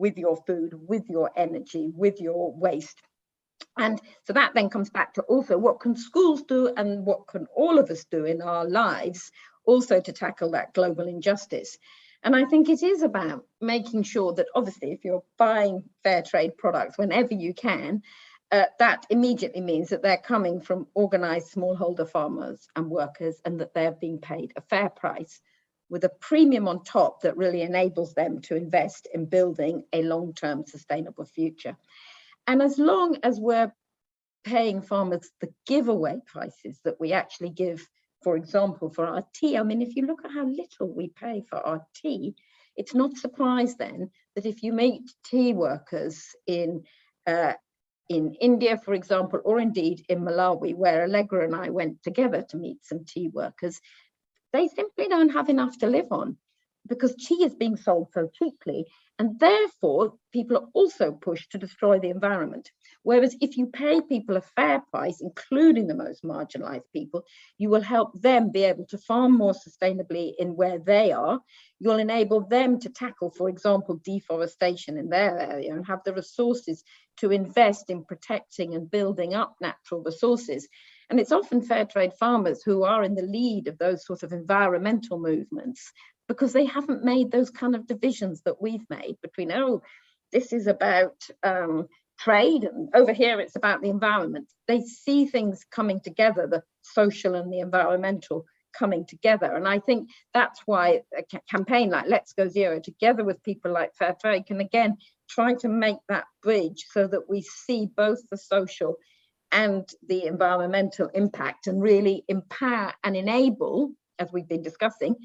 with your food, with your energy, with your waste. And so that then comes back to also what can schools do and what can all of us do in our lives also to tackle that global injustice. And I think it is about making sure that obviously if you're buying fair trade products whenever you can, that immediately means that they're coming from organised smallholder farmers and workers, and that they're being paid a fair price with a premium on top that really enables them to invest in building a long-term sustainable future. And as long as we're paying farmers the giveaway prices that we actually give, for example, for our tea, I mean, if you look at how little we pay for our tea, it's not surprised then that if you meet tea workers in India, for example, or indeed in Malawi, where Allegra and I went together to meet some tea workers, they simply don't have enough to live on because tea is being sold so cheaply. And therefore, people are also pushed to destroy the environment. Whereas if you pay people a fair price, including the most marginalized people, you will help them be able to farm more sustainably in where they are. You'll enable them to tackle, for example, deforestation in their area and have the resources to invest in protecting and building up natural resources. And it's often fair trade farmers who are in the lead of those sorts of environmental movements, because they haven't made those kind of divisions that we've made between, oh, this is about trade, and over here it's about the environment. They see things coming together, the social and the environmental coming together. And I think that's why a campaign like Let's Go Zero, together with people like Fairtrade, can again try to make that bridge so that we see both the social and the environmental impact and really empower and enable, as we've been discussing,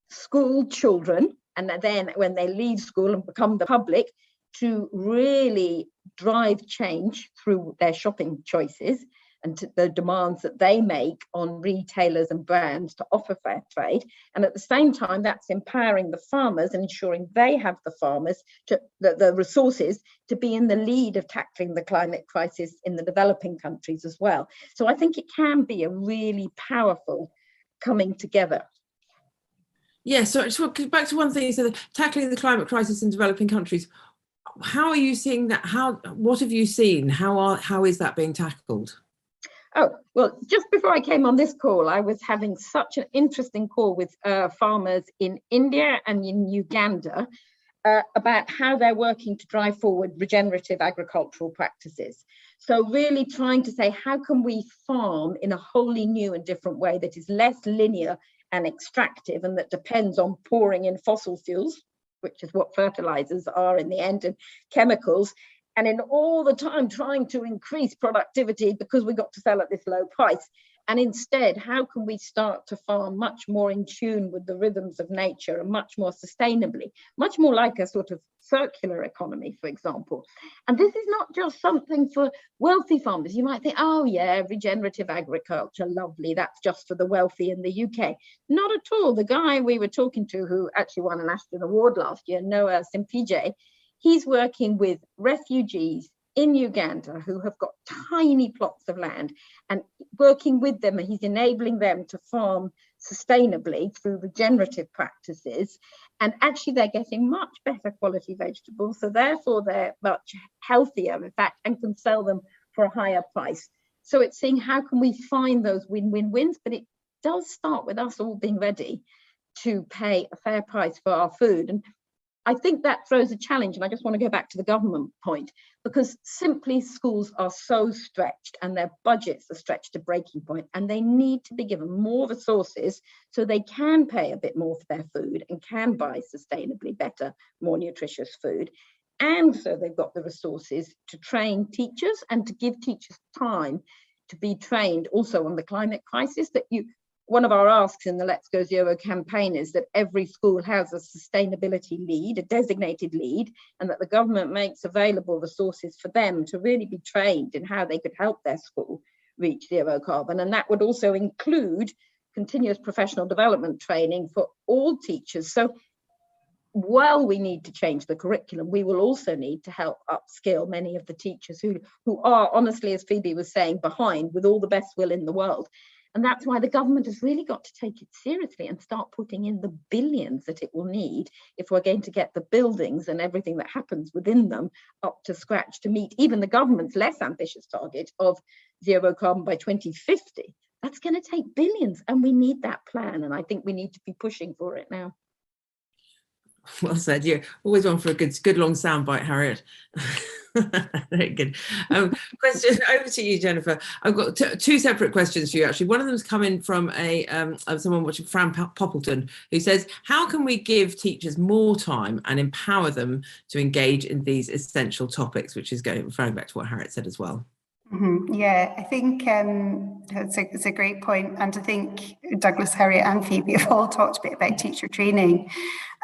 school children, and then when they leave school and become the public, to really drive change through their shopping choices and to the demands that they make on retailers and brands to offer fair trade. And at the same time, that's empowering the farmers and ensuring they have the farmers to the resources to be in the lead of tackling the climate crisis in the developing countries as well. So I think it can be a really powerful coming together. Yes, so back to one thing you said, tackling the climate crisis in developing countries. How are you seeing that? What have you seen? How is that being tackled? Oh, well, just before I came on this call, I was having such an interesting call with farmers in India and in Uganda about how they're working to drive forward regenerative agricultural practices. So really trying to say, how can we farm in a wholly new and different way that is less linear and extractive, and that depends on pouring in fossil fuels, which is what fertilizers are in the end, and chemicals, and in all the time trying to increase productivity because we got to sell at this low price. And instead, how can we start to farm much more in tune with the rhythms of nature and much more sustainably, much more like a sort of circular economy, for example. And this is not just something for wealthy farmers. You might think, oh yeah, regenerative agriculture, lovely, that's just for the wealthy in the UK. Not at all. The guy we were talking to, who actually won an Ashden Award last year, Noah Simpije, he's working with refugees in Uganda who have got tiny plots of land, and working with them, and he's enabling them to farm sustainably through regenerative practices. And actually they're getting much better quality vegetables, so therefore they're much healthier, in fact, and can sell them for a higher price. So it's seeing how can we find those win-win-wins, but it does start with us all being ready to pay a fair price for our food. And I think that throws a challenge, and I just want to go back to the government point, because simply schools are so stretched and their budgets are stretched to breaking point, and they need to be given more resources so they can pay a bit more for their food and can buy sustainably better, more nutritious food. And so they've got the resources to train teachers and to give teachers time to be trained also on the climate crisis. One of our asks in the Let's Go Zero campaign is that every school has a sustainability lead, a designated lead, and that the government makes available resources for them to really be trained in how they could help their school reach zero carbon. And that would also include continuous professional development training for all teachers. So while we need to change the curriculum, we will also need to help upskill many of the teachers who are, honestly, as Phoebe was saying, behind with all the best will in the world. And that's why the government has really got to take it seriously and start putting in the billions that it will need if we're going to get the buildings and everything that happens within them up to scratch to meet even the government's less ambitious target of zero carbon by 2050. That's going to take billions, and we need that plan. And I think we need to be pushing for it now. Well said. You're always on for a good long soundbite, Harriet. Very good. Question over to you, Jennifer. I've got two separate questions for you, actually. One of them's coming from someone watching, Fran Poppleton, who says, how can we give teachers more time and empower them to engage in these essential topics, which is referring back to what Harriet said as well. Mm-hmm. Yeah, I think it's a great point. And I think Douglas, Harriet and Phoebe have all talked a bit about teacher training.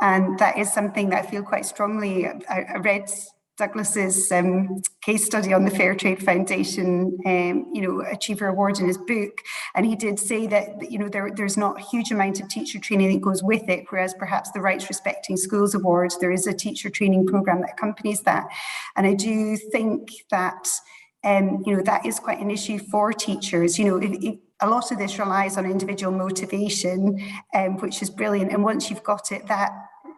And that is something that I feel quite strongly. I read Douglas's case study on the Fairtrade Foundation, Achiever Award in his book, and he did say that there's not a huge amount of teacher training that goes with it, whereas perhaps the Rights Respecting Schools Award, there is a teacher training program that accompanies that, and I do think that that is quite an issue for teachers. A lot of this relies on individual motivation, which is brilliant, and once you've got it, that,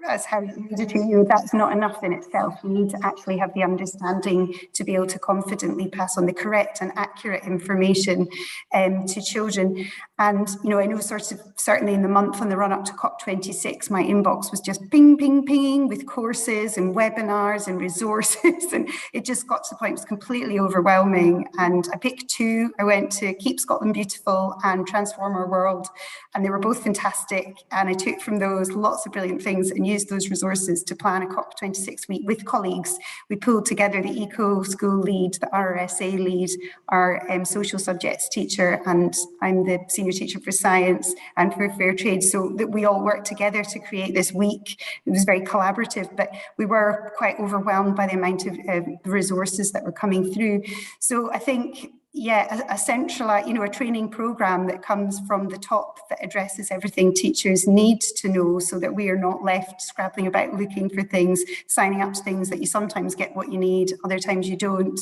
as Harriet alluded to, that's not enough in itself. You need to actually have the understanding to be able to confidently pass on the correct and accurate information to children. And, I know certainly in the month on the run up to COP26, my inbox was just ping, ping, pinging with courses and webinars and resources. And it just got to the point, it was completely overwhelming. And I picked two. I went to Keep Scotland Beautiful and Transform Our World. And they were both fantastic. And I took from those lots of brilliant things and used those resources to plan a COP26 week with colleagues. We pulled together the Eco School lead, the RRSA lead, our social subjects teacher, and I'm the senior teacher for science and for Fairtrade, so that we all worked together to create this week. It was very collaborative, but we were quite overwhelmed by the amount of resources that were coming through. So I think, a centralized, a training program that comes from the top that addresses everything teachers need to know, so that we are not left scrabbling about looking for things, signing up to things that you sometimes get what you need, other times you don't.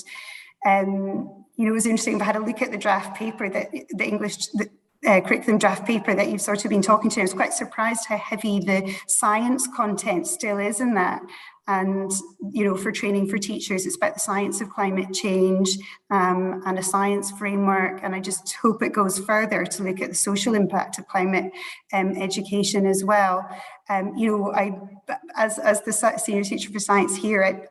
It was interesting. I had a look at the draft paper that the English curriculum draft paper that you've sort of been talking to. I was quite surprised how heavy the science content still is in that. And, for training for teachers, it's about the science of climate change and a science framework. And I just hope it goes further to look at the social impact of climate education as well. As the senior teacher for science here,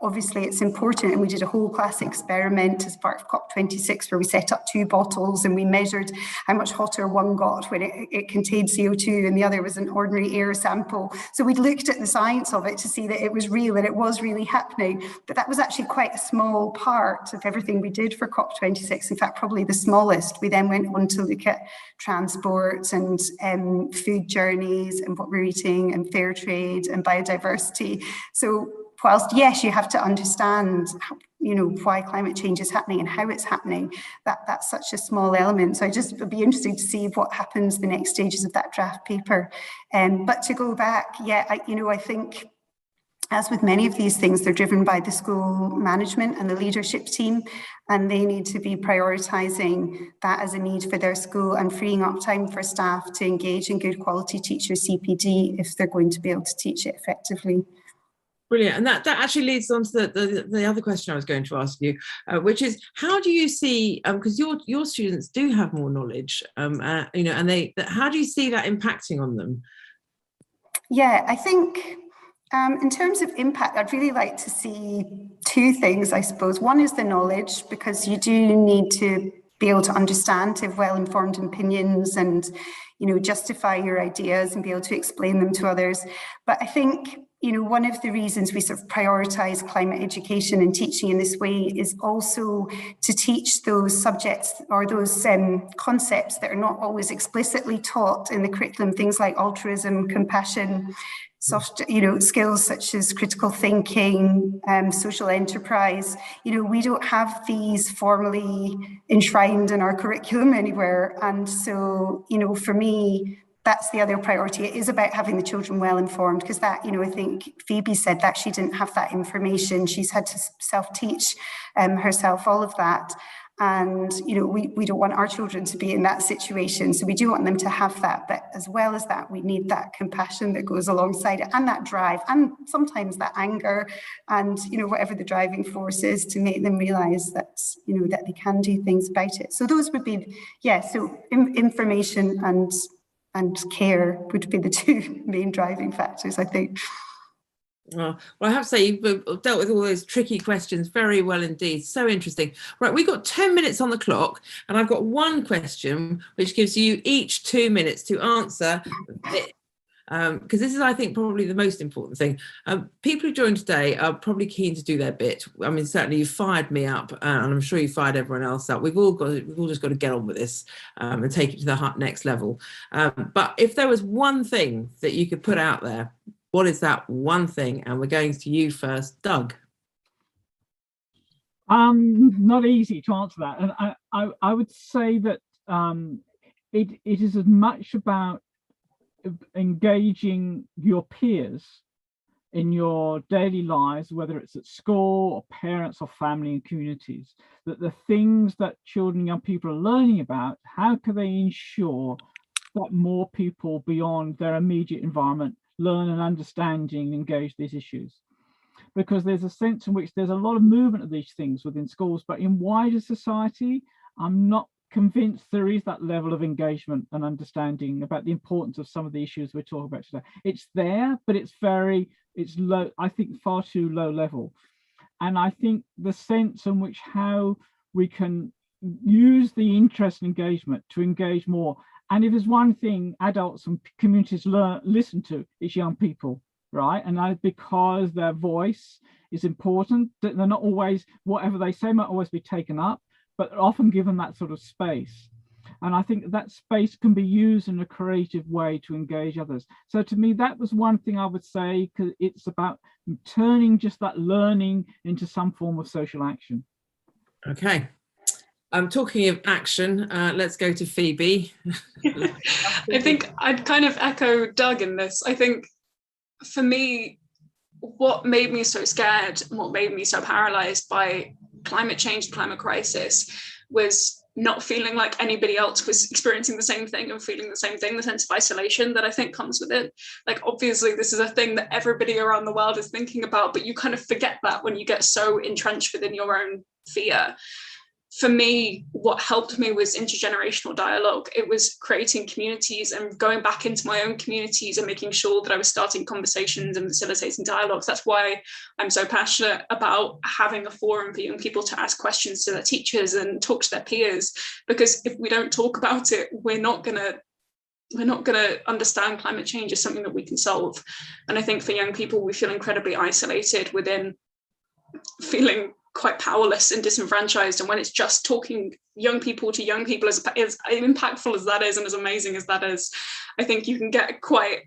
obviously it's important, and we did a whole class experiment as part of COP26 where we set up two bottles and we measured how much hotter one got when it contained CO2 and the other was an ordinary air sample. So we looked at the science of it to see that it was real and it was really happening, but that was actually quite a small part of everything we did for COP26, in fact probably the smallest. We then went on to look at transport and food journeys and what we're eating and fair trade and biodiversity. So whilst, yes, you have to understand, why climate change is happening and how it's happening, that's such a small element. So it'd be interesting to see what happens the next stages of that draft paper. But to go back, I think, as with many of these things, they're driven by the school management and the leadership team, and they need to be prioritising that as a need for their school and freeing up time for staff to engage in good quality teacher CPD if they're going to be able to teach it effectively. Brilliant. And that actually leads on to the other question I was going to ask you, which is, how do you see, because your students do have more knowledge, and how do you see that impacting on them? Yeah, I think in terms of impact, I'd really like to see two things, I suppose. One is the knowledge, because you do need to be able to understand, to have well-informed opinions and, justify your ideas and be able to explain them to others. But I think, one of the reasons we sort of prioritise climate education and teaching in this way is also to teach those subjects or those concepts that are not always explicitly taught in the curriculum, things like altruism, compassion, soft, skills such as critical thinking, social enterprise. We don't have these formally enshrined in our curriculum anywhere. And so, for me, that's the other priority. It is about having the children well informed, because that, I think Phoebe said that she didn't have that information. She's had to self-teach herself all of that. And, you know, we don't want our children to be in that situation. So we do want them to have that. But as well as that, we need that compassion that goes alongside it, and that drive, and sometimes that anger, and, you know, whatever the driving force is, to make them realise that, you know, that they can do things about it. So those would be, yeah, so information and care would be the two main driving factors, I think. Well, I have to say, you've dealt with all those tricky questions very well indeed. So interesting. Right, we've got 10 minutes on the clock, and I've got one question which gives you each 2 minutes to answer it. Because this is, I think, probably the most important thing. People who joined today are probably keen to do their bit. I mean, certainly you fired me up, and I'm sure you fired everyone else up. We've all just got to get on with this and take it to the next level. But if there was one thing that you could put out there, what is that one thing? And we're going to you first, Doug. Not easy to answer that. And I would say that it is as much about engaging your peers in your daily lives, whether it's at school or parents or family and communities, that the things that children and young people are learning about, how can they ensure that more people beyond their immediate environment learn and understanding and engage these issues? Because there's a sense in which there's a lot of movement of these things within schools, but in wider society, I'm not convinced there is that level of engagement and understanding about the importance of some of the issues we're talking about today. It's there, but it's low, I think far too low level. And I think the sense in which how we can use the interest and engagement to engage more. And if there's one thing adults and communities listen to, it's young people, right? And because their voice is important, that they're not always, whatever they say might always be taken up, but often given that sort of space. And I think that space can be used in a creative way to engage others. So to me, that was one thing I would say, because it's about turning just that learning into some form of social action. Okay. Talking of action, let's go to Phoebe. I think I'd kind of echo Doug in this. I think for me, what made me so scared and what made me so paralyzed by climate change, climate crisis, was not feeling like anybody else was experiencing the same thing and feeling the same thing, the sense of isolation that I think comes with it. Like, obviously, this is a thing that everybody around the world is thinking about, but you kind of forget that when you get so entrenched within your own fear. For me, what helped me was intergenerational dialogue. It was creating communities and going back into my own communities and making sure that I was starting conversations and facilitating dialogues. That's why I'm so passionate about having a forum for young people to ask questions to their teachers and talk to their peers. Because if we don't talk about it, we're not gonna understand climate change as something that we can solve. And I think for young people, we feel incredibly isolated within feeling quite powerless and disenfranchised. And when it's just talking young people to young people, as impactful as that is and as amazing as that is, I think you can get quite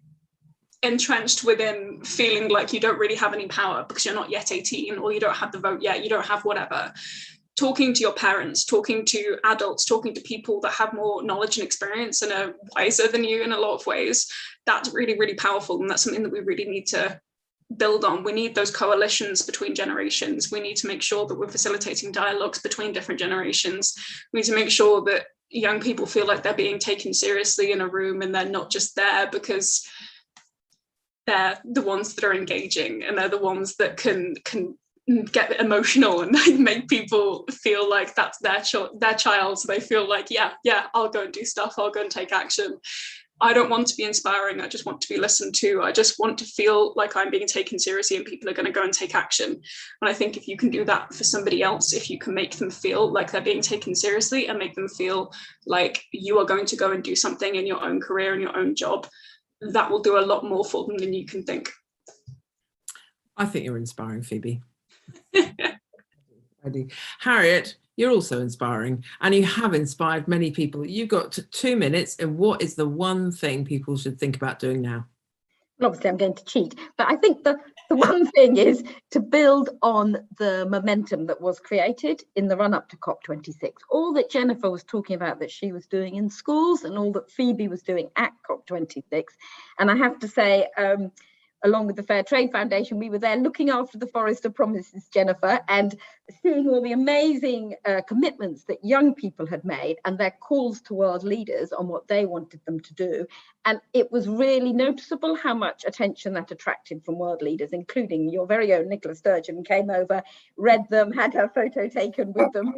entrenched within feeling like you don't really have any power because you're not yet 18, or you don't have the vote yet, you don't have whatever. Talking to your parents, talking to adults, talking to people that have more knowledge and experience and are wiser than you in a lot of ways, that's really, really powerful. And that's something that we really need to build on. We need those coalitions between generations. We need to make sure that we're facilitating dialogues between different generations. We need to make sure that young people feel like they're being taken seriously in a room and they're not just there because they're the ones that are engaging and they're the ones that can get emotional and make people feel like that's their child. So they feel like, yeah, I'll go and do stuff. I'll go and take action. I don't want to be inspiring. I just want to be listened to. I just want to feel like I'm being taken seriously and people are going to go and take action. And I think if you can do that for somebody else, if you can make them feel like they're being taken seriously and make them feel like you are going to go and do something in your own career and your own job, that will do a lot more for them than you can think. I think you're inspiring, Phoebe. Harriet, you're also inspiring, and you have inspired many people. You've got 2 minutes, and what is the one thing people should think about doing now? Well, obviously I'm going to cheat, but I think the one thing is to build on the momentum that was created in the run-up to COP26. All that Jennifer was talking about that she was doing in schools and all that Phoebe was doing at COP26. And I have to say, along with the Fairtrade Foundation, we were there looking after the Forest of Promises, Jennifer, and seeing all the amazing commitments that young people had made and their calls to world leaders on what they wanted them to do. And it was really noticeable how much attention that attracted from world leaders, including your very own Nicola Sturgeon came over, read them, had her photo taken with them.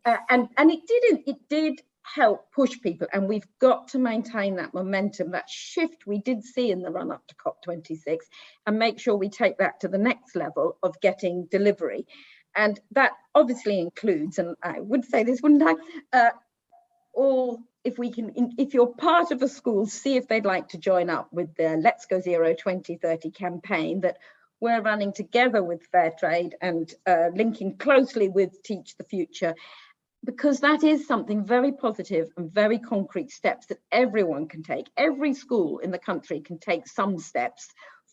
And it did help push people, and we've got to maintain that momentum, that shift we did see in the run up to COP26, and make sure we take that to the next level of getting delivery. And that obviously includes, and I would say this, wouldn't I, if you're part of a school, see if they'd like to join up with the Let's Go Zero 2030 campaign that we're running together with Fairtrade and linking closely with Teach the Future, because that is something very positive and very concrete steps that everyone can take. Every school in the country can take some steps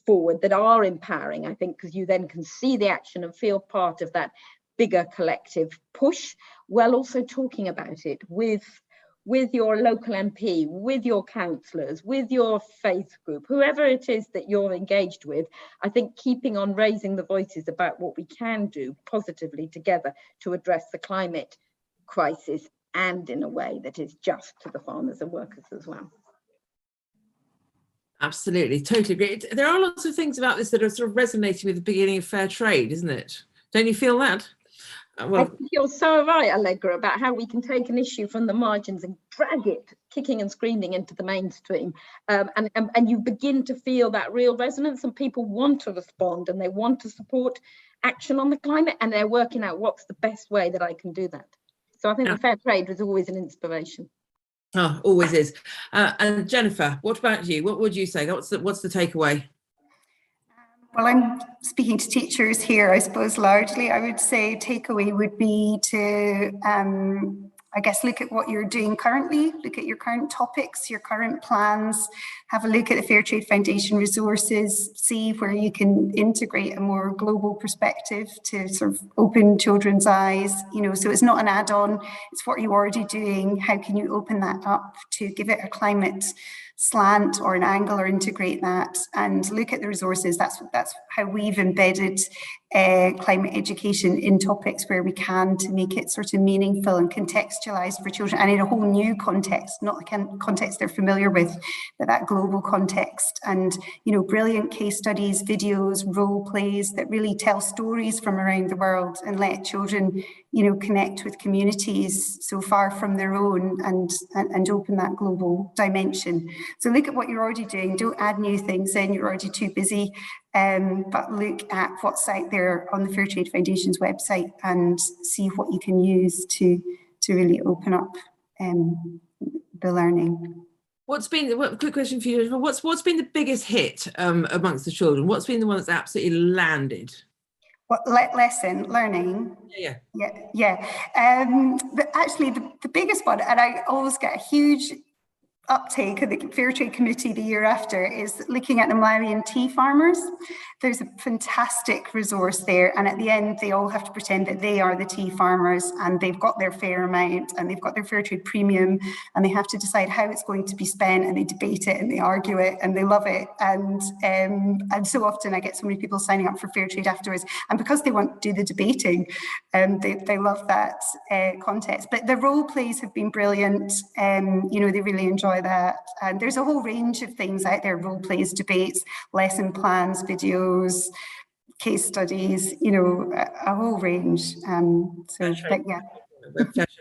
forward that are empowering, I think, because you then can see the action and feel part of that bigger collective push, while also talking about it with your local MP, with your councillors, with your faith group, whoever it is that you're engaged with. I think keeping on raising the voices about what we can do positively together to address the climate crisis, and in a way that is just to the farmers and workers as well. Absolutely, totally agree. There are lots of things about this that are sort of resonating with the beginning of fair trade, isn't it? Don't you feel that? Well, I think you're so right, Allegra, about how we can take an issue from the margins and drag it kicking and screaming into the mainstream, and you begin to feel that real resonance, and people want to respond and they want to support action on the climate, and they're working out what's the best way that I can do that. So I think the fair trade was always an inspiration. Oh, always is. And Jennifer, what about you? What would you say? What's the takeaway? Well, I'm speaking to teachers here, I suppose, largely. I would say takeaway would be to, I guess, look at what you're doing currently, look at your current topics, your current plans, have a look at the Fairtrade Foundation resources, see where you can integrate a more global perspective to sort of open children's eyes, so it's not an add-on, it's what you're already doing. How can you open that up to give it a climate slant or an angle, or integrate that and look at the resources? That's how we've embedded climate education in topics where we can, to make it sort of meaningful and contextualized for children, and in a whole new context, not the context they're familiar with, but that global context. And brilliant case studies, videos, role plays that really tell stories from around the world and let children connect with communities so far from their own, and open that global dimension. So look at what you're already doing, don't add new things in, you're already too busy, but look at what's out there on the Fairtrade Foundation's website and see what you can use to really open up the learning. Quick question for you, what's been the biggest hit amongst the children? What's been the one that's absolutely landed? What lesson learning? Yeah. But actually, the biggest one, and I always get a huge uptake of the Fairtrade Committee the year after, is looking at the Malawian tea farmers. There's a fantastic resource there, and at the end they all have to pretend that they are the tea farmers, and they've got their fair amount and they've got their Fairtrade premium, and they have to decide how it's going to be spent, and they debate it and they argue it and they love it, and so often I get so many people signing up for Fairtrade afterwards, and because they want to do the debating, they love that contest. But the role plays have been brilliant, they really enjoy that, and there's a whole range of things out there: role plays, debates, lesson plans, videos, case studies, a whole range. But yeah.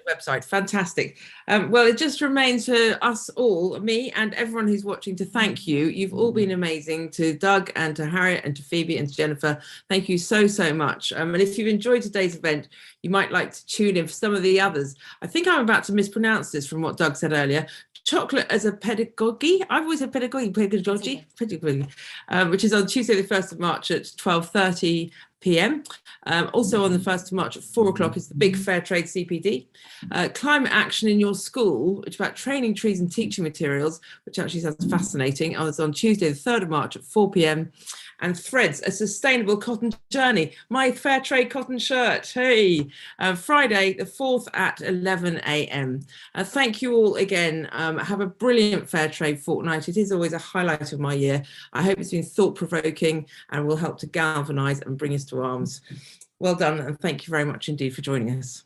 Website, fantastic. Well, it just remains for us all, me and everyone who's watching, to thank you. You've all been amazing. To Doug and to Harriet and to Phoebe and to Jennifer, thank you so much. And if you've enjoyed today's event, you might like to tune in for some of the others. I think I'm about to mispronounce this from what Doug said earlier. Chocolate as a pedagogy. I've always said pedagogy, which is on Tuesday the 1st of March at 12:30 p.m. Also on the 1st of March at 4 o'clock is the big Fairtrade CPD. Climate Action in Your School, which is about training trees and teaching materials, which actually sounds fascinating. I was on Tuesday, the 3rd of March at 4 p.m. And Threads, a sustainable cotton journey. My Fairtrade cotton shirt, hey! Friday, the 4th at 11 a.m. Thank you all again. Have a brilliant Fairtrade fortnight. It is always a highlight of my year. I hope it's been thought-provoking and will help to galvanise and bring us to arms. Well done, and thank you very much indeed for joining us.